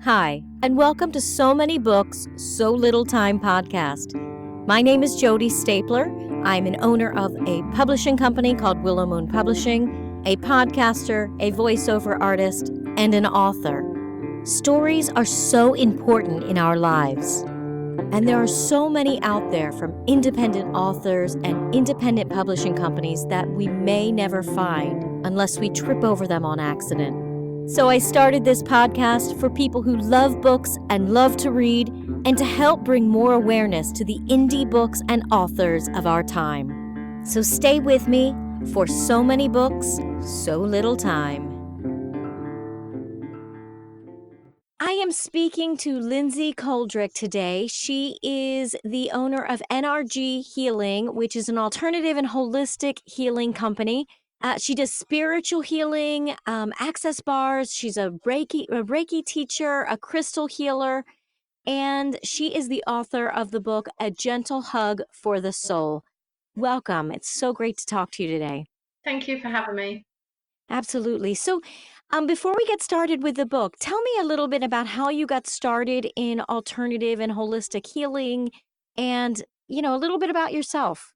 Hi, and welcome to So Many Books, So Little Time podcast. My name is Jody Stapler. I'm an owner of a publishing company called Willow Moon Publishing, a podcaster, a voiceover artist, and an author. Stories are so important in our lives, and there are so many out there from independent authors and independent publishing companies that we may never find unless we trip over them on accident. So I started this podcast for people who love books and love to read, and to help bring more awareness to the indie books and authors of our time. So stay with me for So Many Books, So Little Time. I am speaking to Lindsay Coldrick today. She is the owner of NRG Healing, which is an alternative and holistic healing company. She does spiritual healing, access bars. She's a Reiki teacher, a crystal healer, and she is the author of the book, A Gentle Hug for the Soul. Welcome. It's so great to talk to you today. Thank you for having me. Absolutely. So before we get started with the book, tell me a little bit about how you got started in alternative and holistic healing and, a little bit about yourself.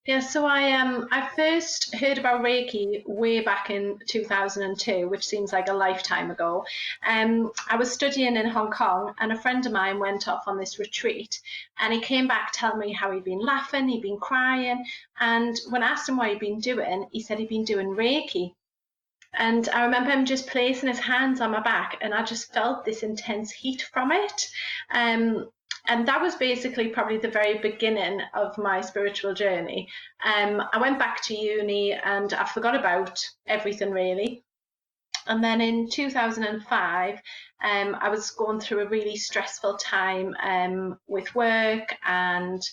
Yeah, so I first heard about Reiki way back in 2002, which seems like a lifetime ago. I was studying in Hong Kong, and a friend of mine went off on this retreat, and he came back telling me how he'd been laughing, he'd been crying, and when I asked him what he'd been doing, he said he'd been doing Reiki. And I remember him just placing his hands on my back, and I just felt this intense heat from it. And that was basically probably the very beginning of my spiritual journey. I went back to uni and I forgot about everything really. And then in 2005, I was going through a really stressful time with work, and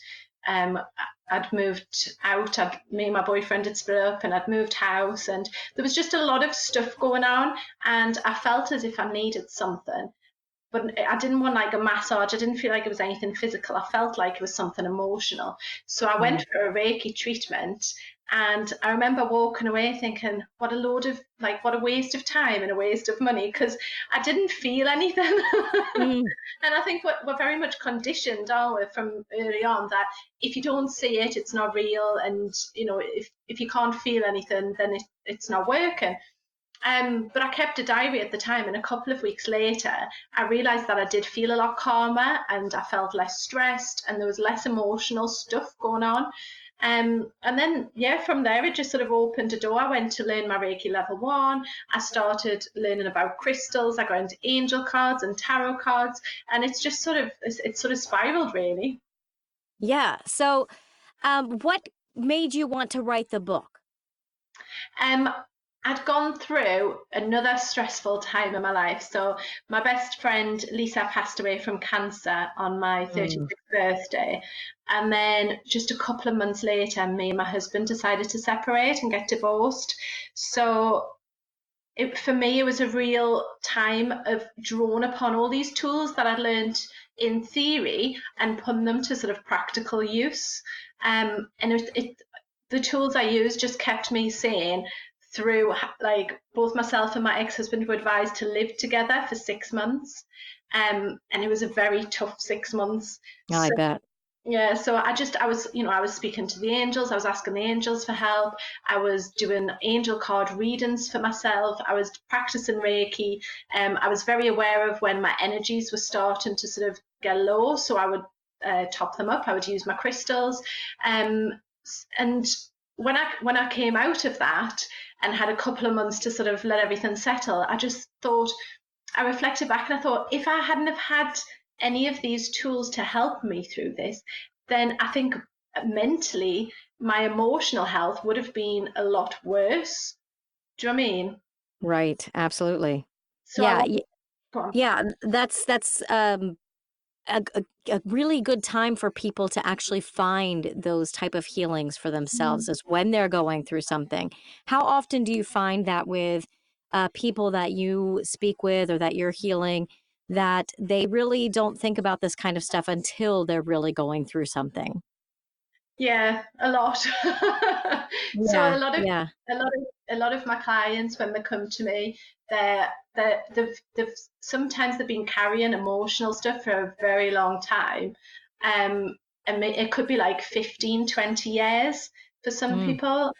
I'd moved out. Me and my boyfriend had split up, and I'd moved house, and there was just a lot of stuff going on, and I felt as if I needed something. But I didn't want like a massage. I didn't feel like it was anything physical. I felt like it was something emotional. So I went for a Reiki treatment, and I remember walking away thinking, what a waste of time and a waste of money, because I didn't feel anything. And I think we're very much conditioned, aren't we, from early on, that if you don't see it, it's not real. And, if you can't feel anything, then it's not working. But I kept a diary at the time, and a couple of weeks later, I realised that I did feel a lot calmer, and I felt less stressed, and there was less emotional stuff going on. And then, from there, it just sort of opened a door. I went to learn my Reiki level 1. I started learning about crystals. I got into angel cards and tarot cards, and it's sort of spiraled, really. Yeah. So what made you want to write the book? I'd gone through another stressful time in my life. So my best friend, Lisa, passed away from cancer on my 36th birthday. And then just a couple of months later, me and my husband decided to separate and get divorced. So for me, it was a real time of drawing upon all these tools that I'd learned in theory and putting them to sort of practical use. And the tools I used just kept me sane through, like, both myself and my ex-husband were advised to live together for 6 months. And it was a very tough 6 months. Oh, I bet. Yeah, so I was speaking to the angels. I was asking the angels for help. I was doing angel card readings for myself. I was practicing Reiki. I was very aware of when my energies were starting to sort of get low, so I would top them up. I would use my crystals. And when I came out of that and had a couple of months to sort of let everything settle, I reflected back and I thought, if I hadn't have had any of these tools to help me through this, then I think mentally my emotional health would have been a lot worse. Do you know what I mean? Right. Absolutely. So Yeah. Go on. Yeah. That's a really good time for people to actually find those type of healings for themselves is when they're going through something. How often do you find that with people that you speak with or that you're healing, that they really don't think about this kind of stuff until they're really going through something? Yeah, a lot. So Yeah, yeah. a lot of my clients, when they come to me, they've sometimes they've been carrying emotional stuff for a very long time. Um, and it could be like 15, 20 years for some Mm. people.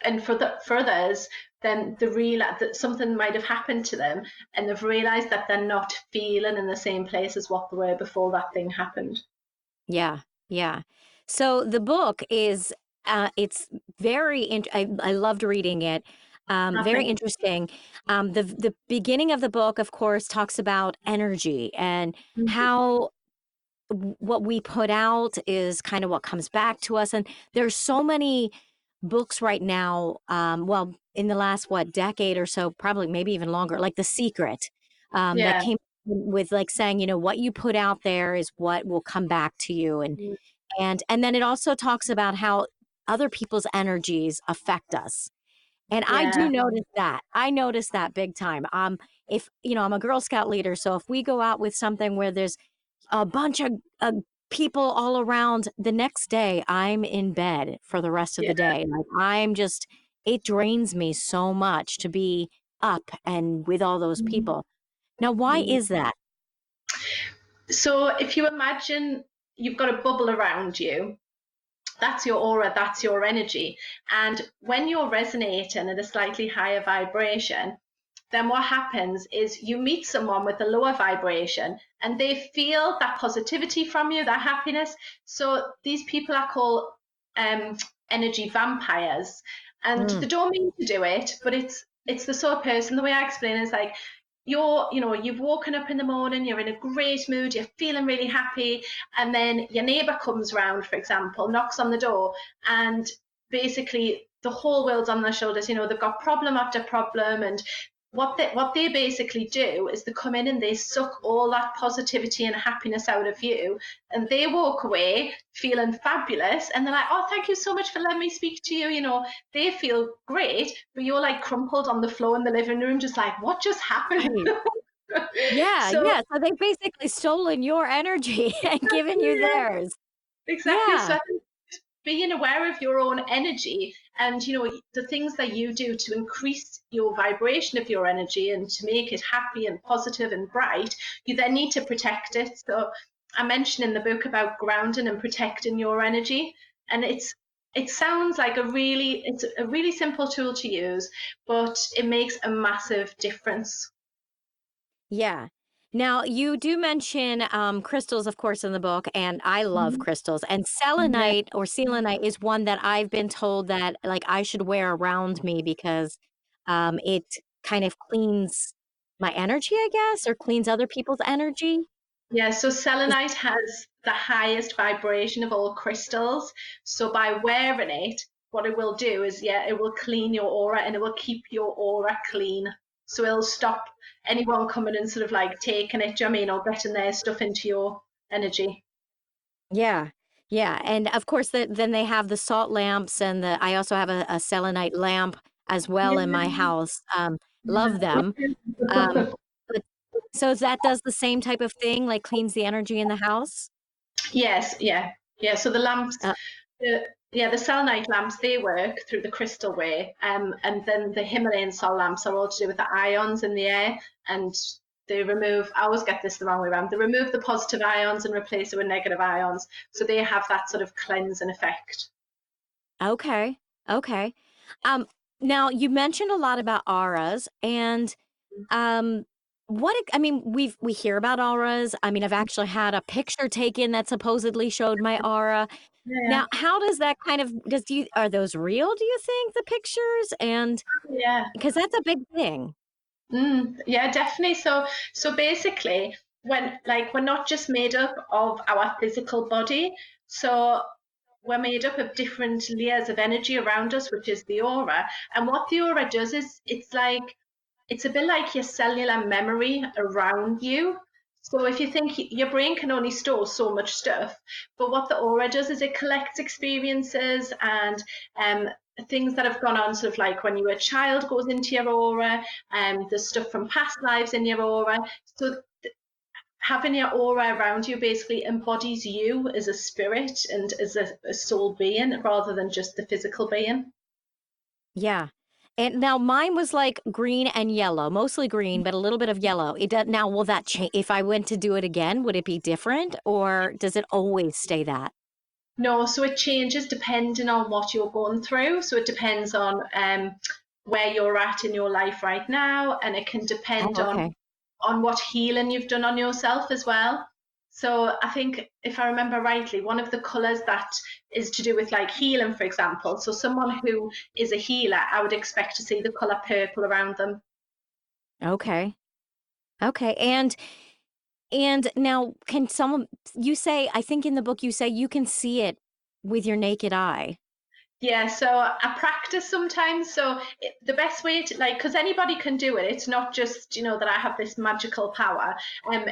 And for others, then they realize that something might have happened to them, and they've realized that they're not feeling in the same place as what they were before that thing happened. Yeah, yeah. So the book is it's I loved reading it. I Very think, interesting. The beginning of the book, of course, talks about energy and how what we put out is kind of what comes back to us. And there's so many books right now, well, in the last, what, decade or so, probably maybe even longer, like The Secret, that yeah. came with like saying, what you put out there is what will come back to you. And then it also talks about how other people's energies affect us. And I do Yeah, notice that. I notice that big time. If I'm a Girl Scout leader, so if we go out with something where there's a bunch of people all around, the next day I'm in bed for the rest of yeah. the day. Like it drains me so much to be up and with all those Mm, people. Now, why mm. is that? So if you imagine you've got a bubble around you, that's your aura, that's your energy. And when you're resonating at a slightly higher vibration, then what happens is you meet someone with a lower vibration and they feel that positivity from you, that happiness. So these people are called um, energy vampires. And Mm, they don't mean to do it, but it's the sort of person, the way I explain it is like, you've woken up in the morning, you're in a great mood, you're feeling really happy, and then your neighbour comes round, for example, knocks on the door, and basically the whole world's on their shoulders. They've got problem after problem, and what they basically do is they come in and they suck all that positivity and happiness out of you, and they walk away feeling fabulous, and they're like, oh, thank you so much for letting me speak to you. They feel great, but you're like crumpled on the floor in the living room, just like, what just happened? right. Yeah, So yeah. So they've basically stolen your energy and given you yeah, theirs. exactly. So Yeah. I think being aware of your own energy, and the things that you do to increase your vibration of your energy and to make it happy and positive and bright, you then need to protect it. So I mentioned in the book about grounding and protecting your energy, and it sounds like it's a really simple tool to use, but it makes a massive difference. Yeah. Now, you do mention crystals, of course, in the book, and I love Mhm. crystals. And Yeah. selenite or selenite is one that I've been told that like I should wear around me because it kind of cleans my energy, I guess, or cleans other people's energy. Yeah, so Is- selenite has the highest vibration of all crystals. So by wearing it, what it will do is, yeah, it will clean your aura and it will keep your aura clean. So it'll stop anyone coming and sort of like taking it, do you know what I mean, or getting their stuff into your energy. Yeah. Yeah. And of course, then they have the salt lamps, and I also have a selenite lamp as well Yeah. in my house. Love them. Um, but so that does the same type of thing, like cleans the energy in the house? Yes, yeah, yeah. So the lamps, Uh, the selenite lamps, they work through the crystal way, and then the Himalayan salt lamps are all to do with the ions in the air, and they remove. I always get this the wrong way around. They remove the positive ions and replace it with negative ions, so they have that sort of cleansing effect. okay. Okay. Um, Now you mentioned a lot about auras and um I mean, we hear about auras. I mean, I've actually had a picture taken that supposedly showed my aura. Yeah, Now, how does that kind of are those real, do you think, the pictures? And yeah. because that's a big thing. Yeah, definitely. So basically, when like we're not just made up of our physical body, so we're made up of different layers of energy around us, which is the aura. And what the aura does is it's a bit like your cellular memory around you. So if you think your brain can only store so much stuff, but what the aura does is it collects experiences and um, things that have gone on, sort of like when you were a child goes into your aura, the stuff from past lives in your aura. So having your aura around you basically embodies you as a spirit and as a soul being rather than just the physical being. Yeah. And now mine was like green and yellow, mostly green, but a little bit of yellow. It does now, will that change if I went to do it again, would it be different or does it always stay that? No, so it changes depending on what you're going through. So it depends on where you're at in your life right now, and it can Oh, depend okay. on what healing you've done on yourself as well. So I think if I remember rightly, one of the colours that is to do with like healing, for example. So someone who is a healer, I would expect to see the colour purple around them. Okay. Okay. And now can someone you say I think in the book you say you can see it with your naked eye. Yeah, so I practice sometimes. So the best way to like, because anybody can do it. It's not just, that I have this magical power.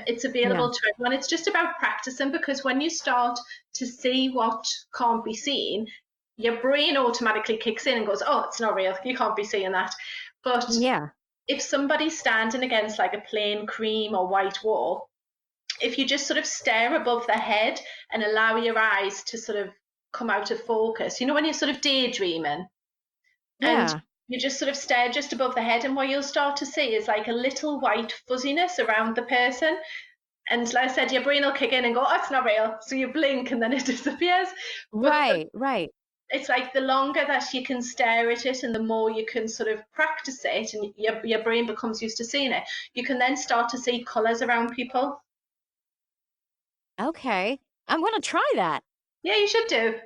It's Yeah. available to everyone. It's just about practicing because when you start to see what can't be seen, your brain automatically kicks in and goes, oh, it's not real. You can't be seeing that. But Yeah. if somebody's standing against like a plain cream or white wall, if you just sort of stare above their head and allow your eyes to sort of come out of focus, when you're sort of daydreaming and Yeah. you just sort of stare just above the head, and what you'll start to see is like a little white fuzziness around the person. And like I said, your brain will kick in and go, oh, it's not real. So you blink and then it disappears. But Right, right. it's like the longer that you can stare at it and the more you can sort of practice it and your brain becomes used to seeing it, you can then start to see colours around people. Okay. I'm gonna try that. Yeah, you should do.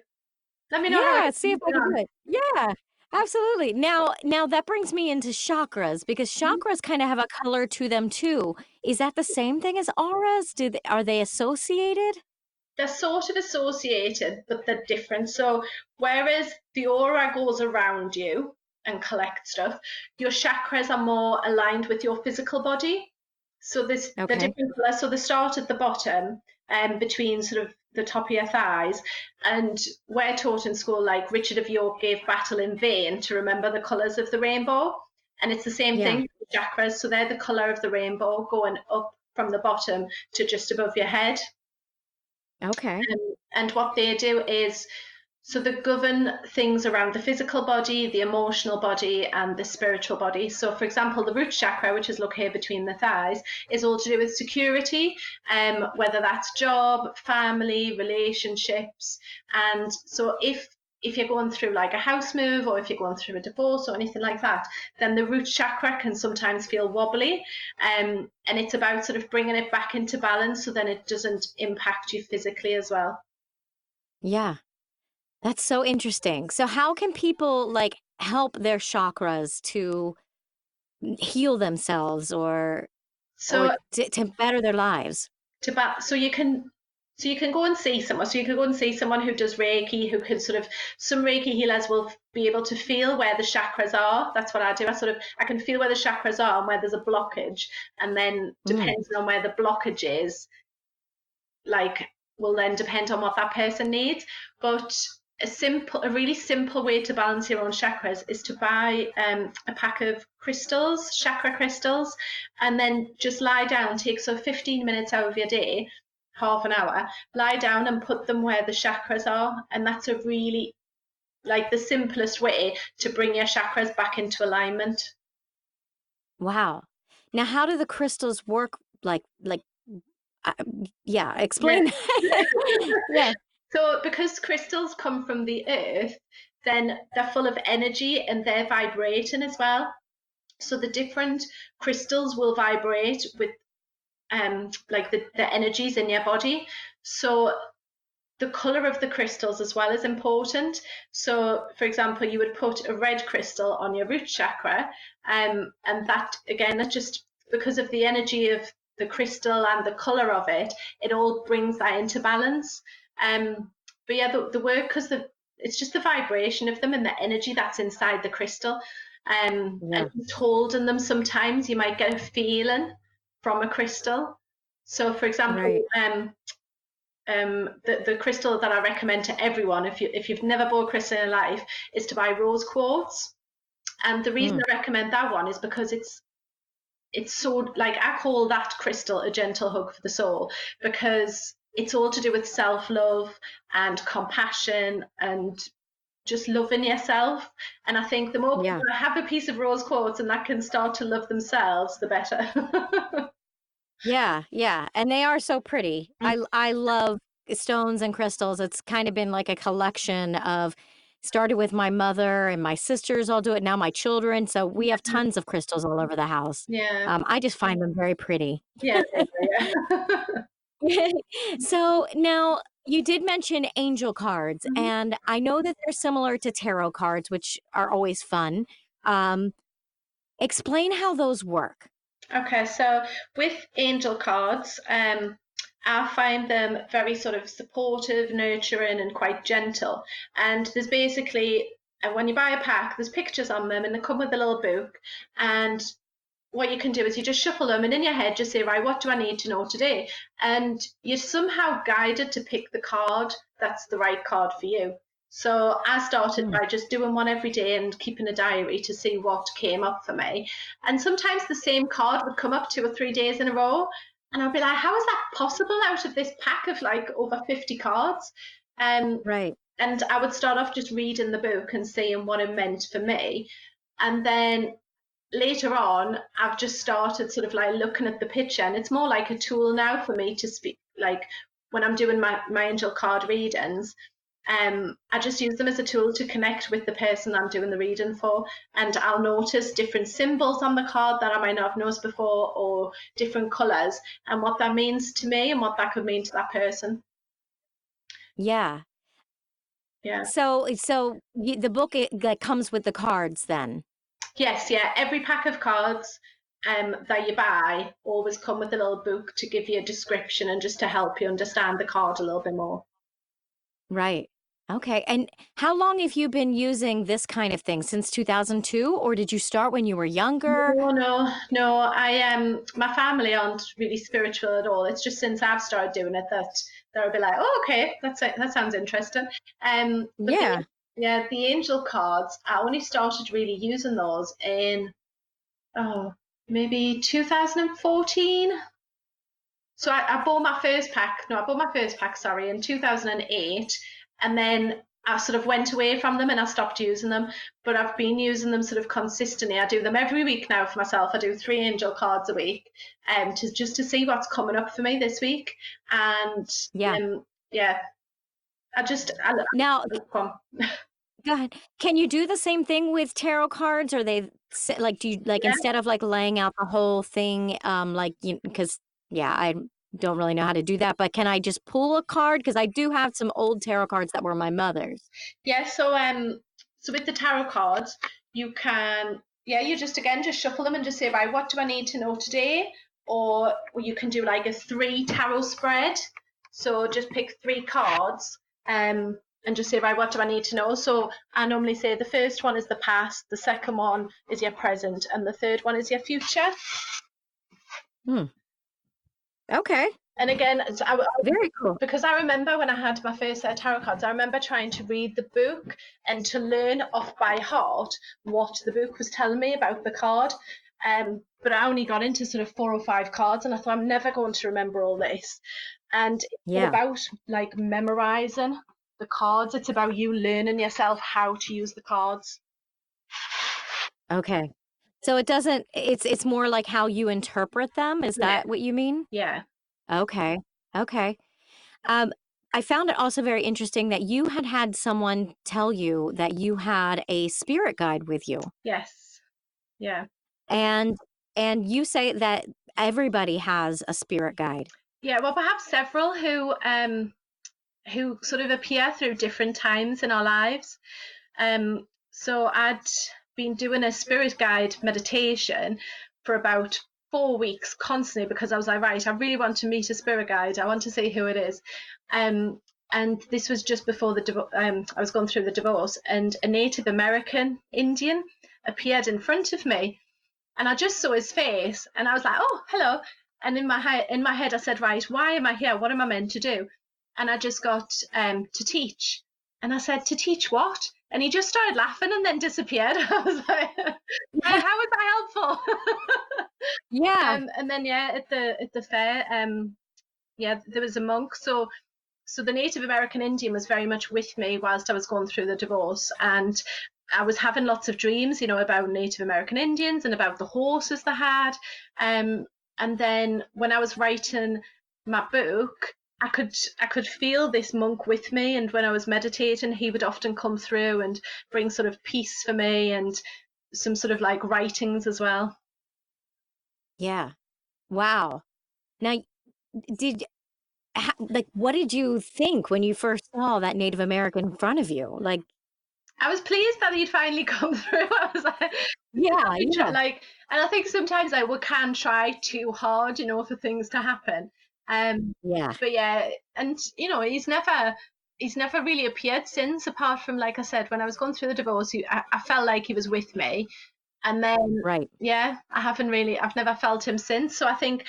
Let me know how it Yeah, see if I goes can do on. it. Yeah, absolutely. Now that brings me into chakras because chakras kind of have a color to them too. Is that the same thing as auras? Are they associated? They're sort of associated, but they're different. So, whereas the aura goes around you and collects stuff, your chakras are more aligned with your physical body. So, there's the Okay. different colours. So, they start at the bottom, between sort of the top of your thighs. And we're taught in school, like Richard of York gave battle in vain to remember the colours of the rainbow. And it's the same Yeah. thing with chakras. So, they're the colour of the rainbow going up from the bottom to just above your head. Okay. And what they do is, so they govern things around the physical body, the emotional body, and the spiritual body. So, for example, the root chakra, which is located between the thighs, is all to do with security, whether that's job, family, relationships. And so, if you're going through like a house move or if you're going through a divorce or anything like that, then the root chakra can sometimes feel wobbly. And it's about sort of bringing it back into balance so then it doesn't impact you physically as well. Yeah. That's so interesting. So how can people like help their chakras to heal themselves or So to better their lives? so you can go and see someone. So you can go and see someone who does Reiki, who can sort of, some Reiki healers will be able to feel where the chakras are. That's what I do. I can feel where the chakras are and where there's a blockage, and then Mm, depending on where the blockage is, like, will then depend on what that person needs. But a really simple way to balance your own chakras is to buy a pack of crystals, chakra crystals, and then just lie down, take 15 minutes out of your day, half an hour, lie down and put them where the chakras are. And that's a really, like, the simplest way to bring your chakras back into alignment. wow. Now how do the crystals work like uh, yeah, Yeah. explain that. Yeah. So, because crystals come from the earth, then they're full of energy and they're vibrating as well. So, the different crystals will vibrate with like the energies in your body. So, the color of the crystals as well is important. So, for example, you would put a red crystal on your root chakra, and that again, that just because of the energy of the crystal and the color of it, it all brings that into balance. But yeah, the work because it's just the vibration of them and the energy that's inside the crystal. And Yeah. just holding them, sometimes you might get a feeling from a crystal. So, for example, Right. the crystal that I recommend to everyone, if you've never bought a crystal in your life, is to buy rose quartz. And the reason Mm, I recommend that one is because it's so, like, I call that crystal a gentle hug for the soul, because it's all to do with self-love and compassion and just loving yourself. And I think the more Yeah. people have a piece of rose quartz and that can start to love themselves, the better. Yeah, yeah, and they are so pretty. I love stones and crystals. It's kind of been like a collection of started with my mother and my sisters all do it, now my children, so we have tons of crystals all over the house. Yeah, I just find them very pretty. yeah, yeah. So now you did mention angel cards, Mhm. and I know that they're similar to tarot cards, which are always fun. Um, explain how those work. Okay, so with angel cards, I find them very sort of supportive, nurturing, and quite gentle. And there's basically, when you buy a pack, there's pictures on them, and they come with a little book. And what you can do is you just shuffle them, and in your head, just say, right, what do I need to know today? And you're somehow guided to pick the card that's the right card for you. So I started Mm, by just doing one every day and keeping a diary to see what came up for me. And sometimes the same card would come up 2 or 3 days in a row. And I'd be like, how is that possible out of this pack of like over 50 cards? Um, right. and I would start off just reading the book and seeing what it meant for me. And then later on, I've just started sort of like looking at the picture, and it's more like a tool now for me to speak. Like when I'm doing my angel card readings, I just use them as a tool to connect with the person I'm doing the reading for. And I'll notice different symbols on the card that I might not have noticed before, or different colours, and what that means to me and what that could mean to that person. Yeah. Yeah. So the book that comes with the cards then. Yes, yeah. Every pack of cards that you buy always come with a little book to give you a description and just to help you understand the card a little bit more. Right. Okay. And how long have you been using this kind of thing? Since 2002, or did you start when you were younger? No, no, no. My family aren't really spiritual at all. It's just since I've started doing it that they'll be like, oh, okay, that's it. That sounds interesting. But Yeah. the angel cards, I only started really using those in maybe 2014. So I bought my first pack. No, I bought my first pack, sorry, in 2008. And then I sort of went away from them and I stopped using them. But I've been using them sort of consistently. I do them every week now for myself. I do 3 angel cards a week, to see what's coming up for me this week. And Yeah. yeah, I Now, come. go ahead. Can you do the same thing with tarot cards? Or like, do you like Yeah. instead of like laying out the whole thing, like, because yeah, I don't really know how to do that, but can I just pull a card? Because I do have some old tarot cards that were my mother's. Yeah, so with the tarot cards, you can, you just again just shuffle them and just say, right, what do I need to know today? Or you can do like a 3 tarot spread. So just pick 3 cards, and just say, right, what do I need to know? So I normally say the first one is the past, the second one is your present, and the third one is your future. Hmm. Okay. And again, Very cool. because I remember when I had my first set of tarot cards, I remember trying to read the book and to learn off by heart what the book was telling me about the card. But I only got into sort of 4 or 5 cards, and I thought I'm never going to remember all this. And it's not Yeah. about like memorizing the cards; it's about you learning yourself how to use the cards. Okay. So it's more like how you interpret them. Is Yeah, that what you mean? yeah, Okay. Okay. Um, I found it also very interesting that you had someone tell you that you had a spirit guide with you. yes, yeah. And you say that everybody has a spirit guide. Yeah, well, perhaps several who sort of appear through different times in our lives. So I'd been doing a spirit guide meditation for about 4 weeks constantly, because I was like, right, I really want to meet a spirit guide. I want to see who it is. And this was just before I was going through the divorce, and a Native American Indian appeared in front of me, and I just saw his face, and I was like, oh, hello. And in my head, I said, right, why am I here? What am I meant to do? And I just got to teach. And I said, to teach what? And he just started laughing and then disappeared. I was like, how was that helpful? Yeah. And then yeah, at the fair, yeah, there was a monk. So the Native American Indian was very much with me whilst I was going through the divorce, and I was having lots of dreams, about Native American Indians and about the horses they had. And then when I was writing my book, I could feel this monk with me, and when I was meditating, he would often come through and bring sort of peace for me and some sort of like writings as well. Yeah. Wow. Now, did like what did you think when you first saw that Native American in front of you? Like, I was pleased that he'd finally come through. I was like, yeah, yeah, like, and I think sometimes we can try too hard, for things to happen. yeah. But yeah, and he's never really appeared since, apart from, like I said, when I was going through the divorce, I felt like he was with me, and then Right. yeah, I've never felt him since. So I think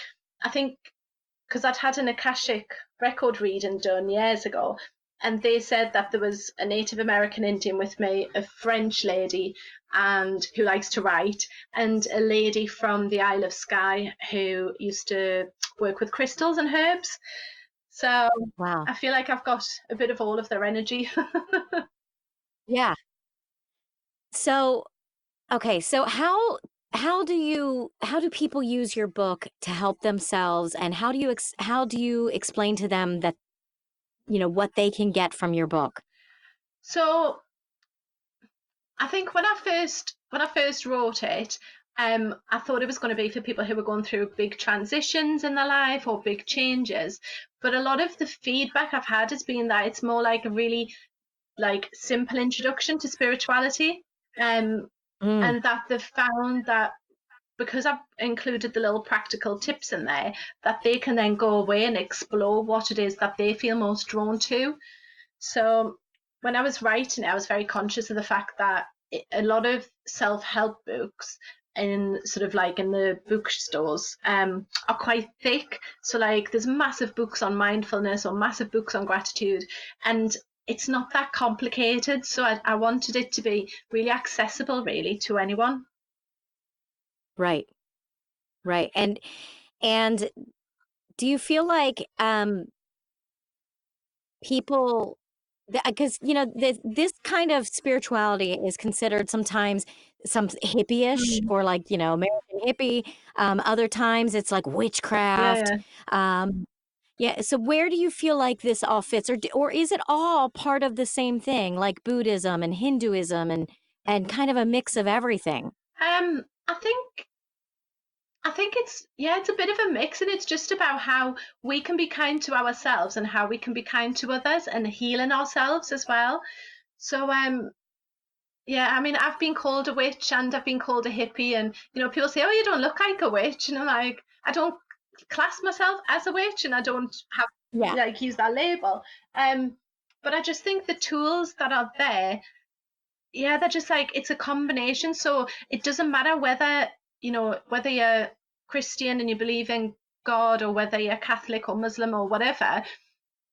because I'd had an Akashic record reading done years ago, and they said that there was a Native American Indian with me, a French lady, and who likes to write, and a lady from the Isle of Skye who used to work with crystals and herbs. So Wow. I feel like I've got a bit of all of their energy. Yeah. So, okay, so how do people use your book to help themselves, and how do you explain to them that what they can get from your book? So I think when I first wrote it, I thought it was going to be for people who were going through big transitions in their life or big changes. But a lot of the feedback I've had has been that it's more like a really like simple introduction to spirituality, um, Mm, and that they've found that because I've included the little practical tips in there, that they can then go away and explore what it is that they feel most drawn to. So when I was writing it, I was very conscious of the fact that a lot of self-help books in sort of like in the bookstores are quite thick. So like there's massive books on mindfulness or massive books on gratitude, and it's not that complicated. So I wanted it to be really accessible, really, to anyone. right. Right. And do you feel like people, because this kind of spirituality is considered sometimes some hippie-ish, Mm, or like American hippie. Other times it's like yeah, witchcraft. yeah. Um, yeah. So where do you feel like this all fits, or is it all part of the same thing, like Buddhism and Hinduism and kind of a mix of everything? I think it's, yeah, it's a bit of a mix, and it's just about how we can be kind to ourselves and how we can be kind to others and healing ourselves as well. So yeah, I mean, I've been called a witch and I've been called a hippie, and people say, "Oh, you don't look like a witch," and I'm like, I don't class myself as a witch, and I don't have Yeah. like use that label. Um, but I just think the tools that are there, yeah, they're just like it's a combination. So it doesn't matter whether you're Christian and you believe in God, or whether you're Catholic or Muslim or whatever.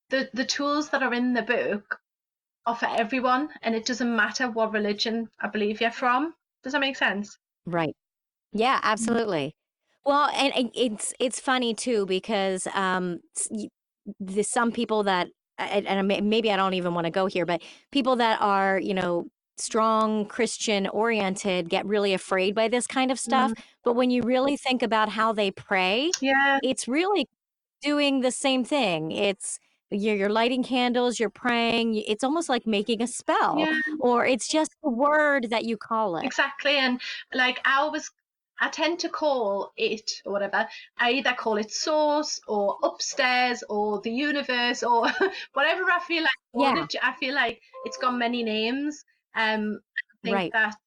The tools that are in the book are for everyone, and it doesn't matter what religion I believe you're from. Does that make sense? Right. Yeah, Mm. absolutely. Well, and it's funny too because there's some people that, maybe I don't even want to go here, but people that are strong Christian oriented get really afraid by this kind of stuff. Mm. But when you really think about how they pray, Yeah, it's really doing the same thing. It's you're lighting candles, you're praying. It's almost like making a spell, yeah, or it's just the word that you call it. exactly. And like I tend to call it or whatever. I either call it source or upstairs or the universe or whatever I feel like calling Yeah, it. I feel like it's got many names. I think right. that,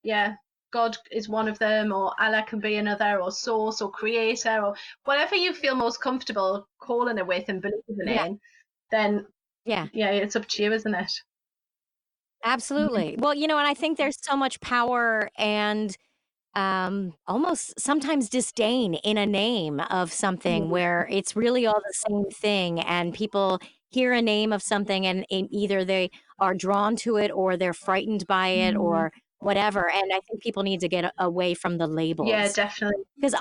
yeah, God is one of them, or Allah can be another, or source or creator, or whatever you feel most comfortable calling it with and believing Yeah, in, then yeah. yeah, it's up to you, isn't it? Absolutely. Well, and I think there's so much power and almost sometimes disdain in a name of something Mm. where it's really all the same thing, and people hear a name of something and either they are drawn to it or they're frightened by it Mm. or whatever. And I think people need to get away from the Yeah, labels. definitely. Because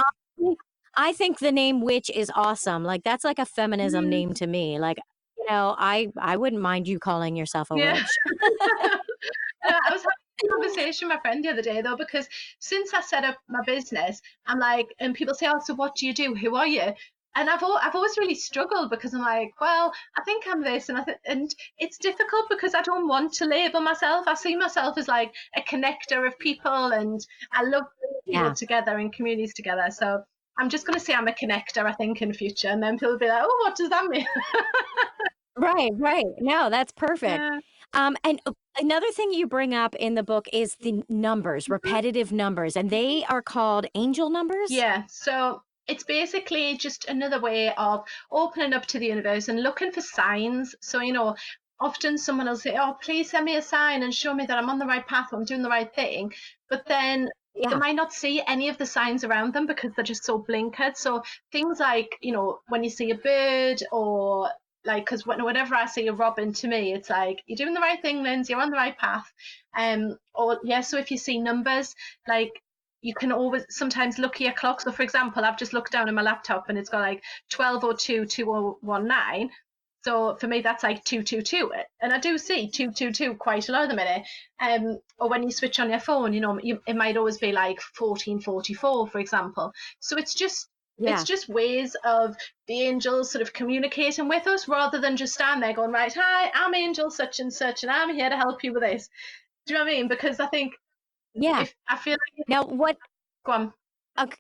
I think the name witch is awesome. Like that's like a feminism Mm. name to me. Like, I wouldn't mind you calling yourself a Yeah. witch. I was having a conversation with my friend the other day though, because since I set up my business, I'm like, and people say, "Oh, so what do you do? Who are you?" And I've always really struggled because I'm like, well, I think I'm this, and it's difficult because I don't want to label myself. I see myself as like a connector of people, and I love bringing people Yeah. together and communities together. So I'm just going to say I'm a connector, I think, in future, and then people will be like, "Oh, what does that mean?" Right, right. No, that's perfect. Yeah. And another thing you bring up in the book is the numbers, repetitive numbers, and they are called angel numbers. Yeah, so it's basically just another way of opening up to the universe and looking for signs. So, often someone will say, "Oh, please send me a sign and show me that I'm on the right path or I'm doing the right thing." But then they Yeah, might not see any of the signs around them because they're just so blinkered. So things like, when you see a bird or like, because whenever I see a robin, to me, it's like, you're doing the right thing, Lindsay, you're on the right path. Or yeah, so if you see numbers, like you can always sometimes look at your clock. So, for example, I've just looked down at my laptop and it's got like 12:02 2019. So for me, that's like 222. And I do see 222 quite a lot of the minute. Or when you switch on your phone, it might always be like 1444, for example. So it's yeah, just ways of the angels sort of communicating with us rather than just stand there going, right, hi, I'm angel such and such, and I'm here to help you with this. Do you know what I mean? Because I think yeah. if I feel like, Now, what? go on. Okay,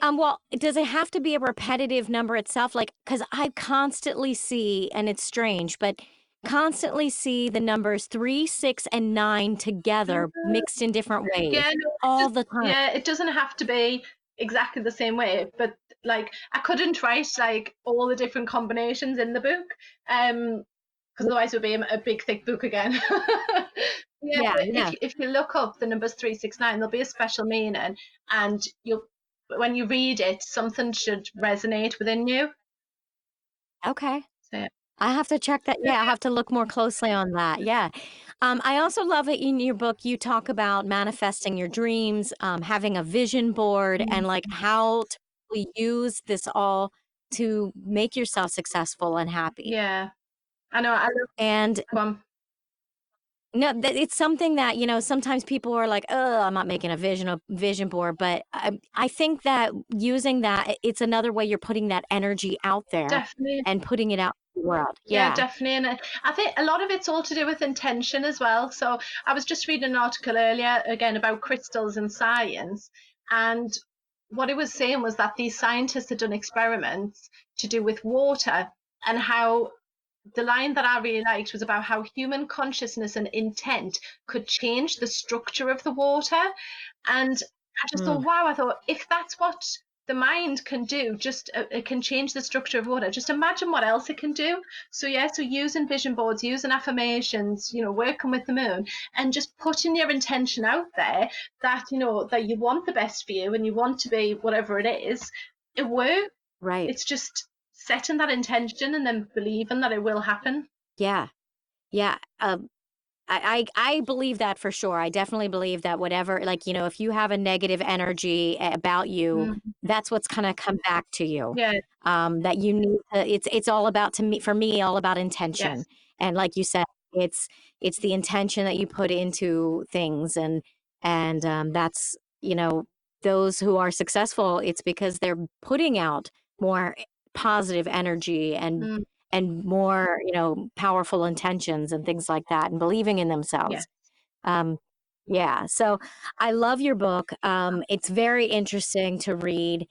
well, does it have to be a repetitive number itself? Like, because I constantly see, and it's strange, but constantly see the numbers 3, 6, and 9 together, mixed in different ways, Yeah, no, all the time. it doesn't have to be exactly the same way, but like I couldn't write like all the different combinations in the book, because otherwise it would be a big thick book again. Yeah, Yeah, but yeah. if you look up the numbers 369, there'll be a special meaning, and you'll when you read it, something should resonate within you. Okay. So, yeah. I have to check that. Yeah, I'll have to look more closely on that. Yeah. I also love it in your book. You talk about manifesting your dreams, having a vision board, and like how to really use this all to make yourself successful and happy. Yeah, I know. I love. And Go on. no, it's something that, sometimes people are like, "Oh, I'm not making a vision board," but I think that using that, it's another way you're putting that energy out there Definitely. and putting it out in the world. Yeah, Yeah. definitely. And I think a lot of it's all to do with intention as well. So I was just reading an article earlier again about crystals and science. And what it was saying was that these scientists had done experiments to do with water, and how the line that I really liked was about how human consciousness and intent could change the structure of the water. And I just thought, Mm, wow, I thought, if that's what the mind can do, just it can change the structure of water. Just imagine what else it can do. So yeah, so using vision boards, using affirmations, working with the moon, and just putting your intention out there that that you want the best for you and you want to be whatever it is. It works. right. It's just setting that intention and then believing that it will happen. Yeah. Yeah. I believe that for sure. I definitely believe that whatever, like, if you have a negative energy about you, Mm, that's what's gonna come back to you. yeah. That you need to, it's all about, to me, for me, all about intention. Yes. And like you said, it's the intention that you put into things, and that's, those who are successful, it's because they're putting out more positive energy Mm, and more, powerful intentions and things like that, and believing in yeah. themselves. Um, yeah. So I love your book. It's very interesting to read.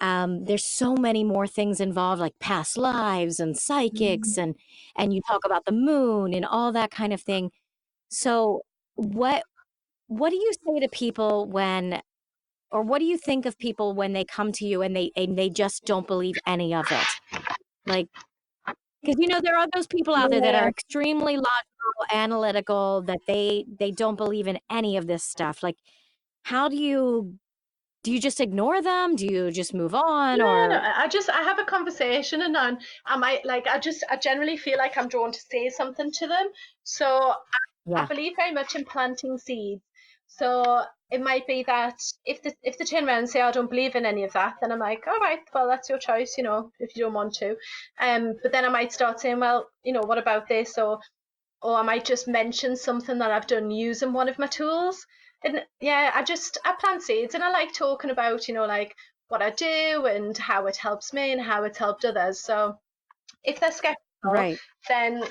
There's so many more things involved, like past lives and Mm. psychics, and you talk about the moon and all that kind of thing. So what do you say to people when, or what do you think of people when they come to you and they just don't believe any of it? Like, because there are those people out there that are Yeah. extremely logical, analytical, that they don't believe in any of this stuff. Like, how do do you just ignore them? Do you just move on? No, Or I have a conversation, and then I generally feel like I'm drawn to say something to them. So I yeah, believe very much in planting seeds. So it might be that if they turn around and say, "I don't believe in any of that," then I'm like, "All right, well, that's your choice, if you don't want to." But then I might start saying, "Well, what about this?" Or I might just mention something that I've done using one of my tools. And yeah, I plant seeds, and I like talking about, like what I do and how it helps me and how it's helped others. So if they're skeptical, right. then,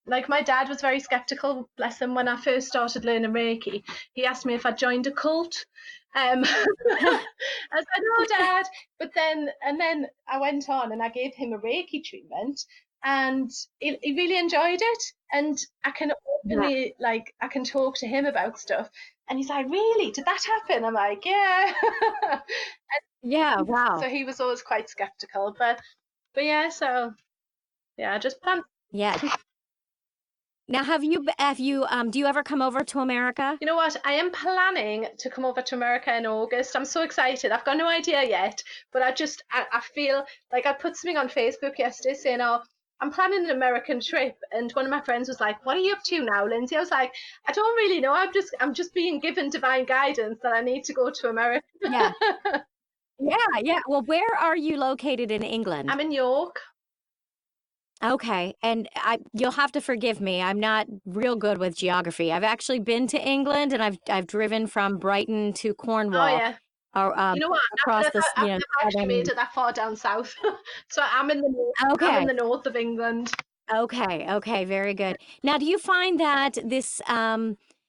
like my dad was very skeptical, bless him, when I first started learning Reiki. He asked me if I joined a cult. I said, "No, Dad." And then I went on and I gave him a Reiki treatment, and he really enjoyed it. And I can Yeah. openly, like, I can talk to him about stuff. And he's like, "Really? Did that happen?" I'm like, "Yeah." Yeah. Wow. So he was always quite skeptical, but yeah, so yeah, I just plan. Yeah. Now, do you ever come over to America? You know what? I am planning to come over to America in August. I'm so excited. I've got no idea yet, but I feel like I put something on Facebook yesterday saying, "Oh, I'm planning an American trip," and one of my friends was like, "What are you up to now, Lindsay?" I was like, "I don't really know. I'm just being given divine guidance that I need to go to America." Yeah. Yeah. Yeah. Well, where are you located in England? I'm in York. Okay, and you'll have to forgive me. I'm not real good with geography. I've actually been to England, and I've driven from Brighton to Oh Cornwall, yeah. or You know what? across this, I've never actually southern. made it that far down south. So I'm in the north. I'm in Okay, the north of England. okay, very good. Now, do you find that this,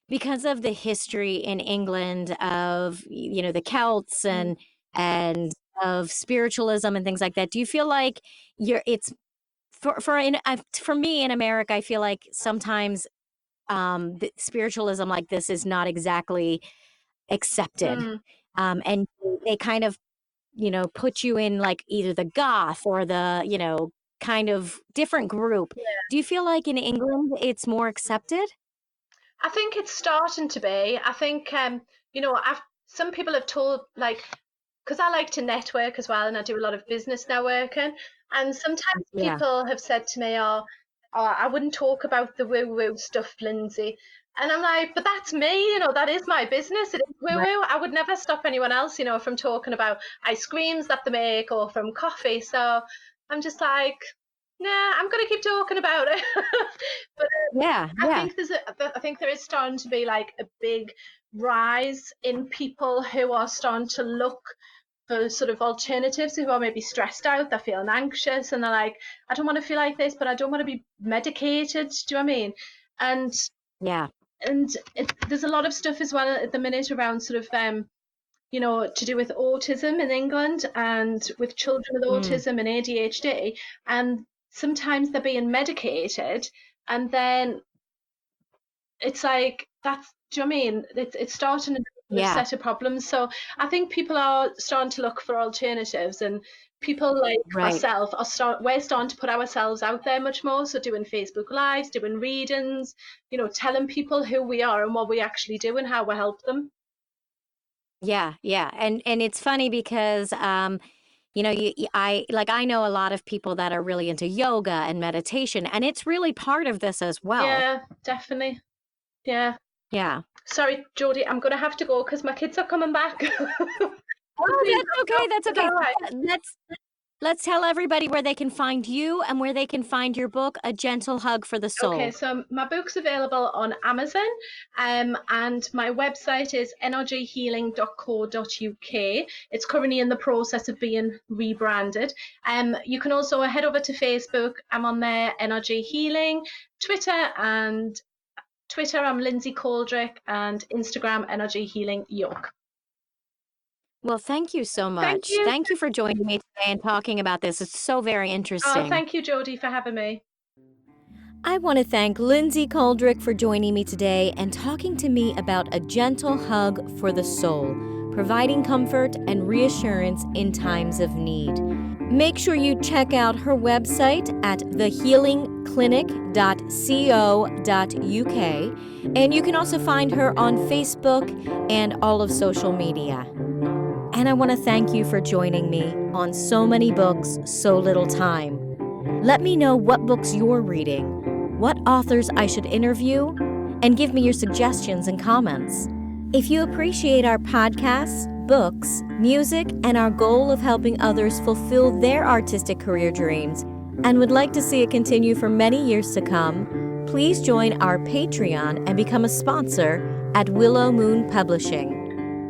because of the history in England of the Celts Mm. and of spiritualism and things like that, do you feel like it's for me in America? I feel like sometimes the spiritualism like this is not exactly accepted. Mm. And they kind of, put you in like either the goth or the, kind of different group. Do you feel like in England it's more accepted? I think it's starting to be. I think, some people have told, like, because I like to network as well, and I do a lot of business networking. And sometimes Yeah. people have said to me, "Oh, I wouldn't talk about the woo woo stuff, Lindsay." And I'm like, "But that's me, that is my business. It is woo Right. woo. I would never stop anyone else, from talking about ice creams that they make or from coffee." So I'm just like, nah, I'm going to keep talking about it. But Yeah. I Yeah. think I think there is starting to be like a big rise in people who are starting to look for sort of alternatives, who are maybe stressed out, they're feeling anxious, and they're like, "I don't want to feel like this, but I don't want to be medicated." Do you know what I mean? And Yeah. there's a lot of stuff as well at the minute around sort of to do with autism in England and with children with Mm. autism and ADHD, and sometimes they're being medicated, and then it's like that's, do you know what I mean? It's starting a Yeah. set of problems. So I think people are starting to look for alternatives, and people like Right. myself we're starting to put ourselves out there much more. So doing Facebook Lives, doing readings, telling people who we are and what we actually do and how we help them. Yeah. Yeah. And it's funny because I know a lot of people that are really into yoga and meditation, and it's really part of this as well. Yeah, definitely. Yeah. Yeah. Sorry, Jodie, I'm gonna have to go because my kids are coming back. Oh, that's okay, that's Is that okay. all right? Let's tell everybody where they can find you and where they can find your book, A Gentle Hug for the Okay, Soul. so my book's available on Amazon, and my website is energyhealing.co.uk. It's currently in the process of being rebranded. You can also head over to Facebook. I'm on there, Energy Healing, Twitter, I'm Lindsay Coldrick, and Instagram, Energy Healing York. Well, thank you so Thank much. you. Thank you for joining me today and talking about this. It's so very Oh, interesting. thank you, Jodie, for having me. I want to thank Lindsay Coldrick for joining me today and talking to me about a gentle hug for the soul, providing comfort and reassurance in times of need. Make sure you check out her website at thehealingclinic.co.uk, and you can also find her on Facebook and all of social media. And I want to thank you for joining me on So Many Books, So Little Time. Let me know what books you're reading, what authors I should interview, and give me your suggestions and comments. If you appreciate our podcasts, books, music, and our goal of helping others fulfill their artistic career dreams, and would like to see it continue for many years to come, please join our Patreon and become a sponsor at Willow Moon Publishing.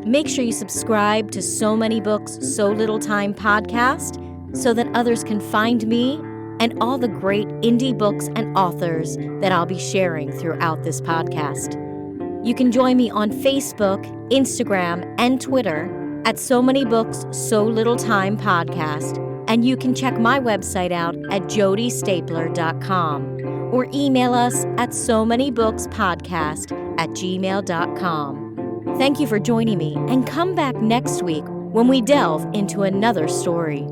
Make sure you subscribe to So Many Books, So Little Time podcast so that others can find me and all the great indie books and authors that I'll be sharing throughout this podcast. You can join me on Facebook, Instagram, and Twitter at So Many Books, So Little Time podcast, and you can check my website out at jodystapler.com or email us at somanybookspodcast@gmail.com. Thank you for joining me, and come back next week when we delve into another story.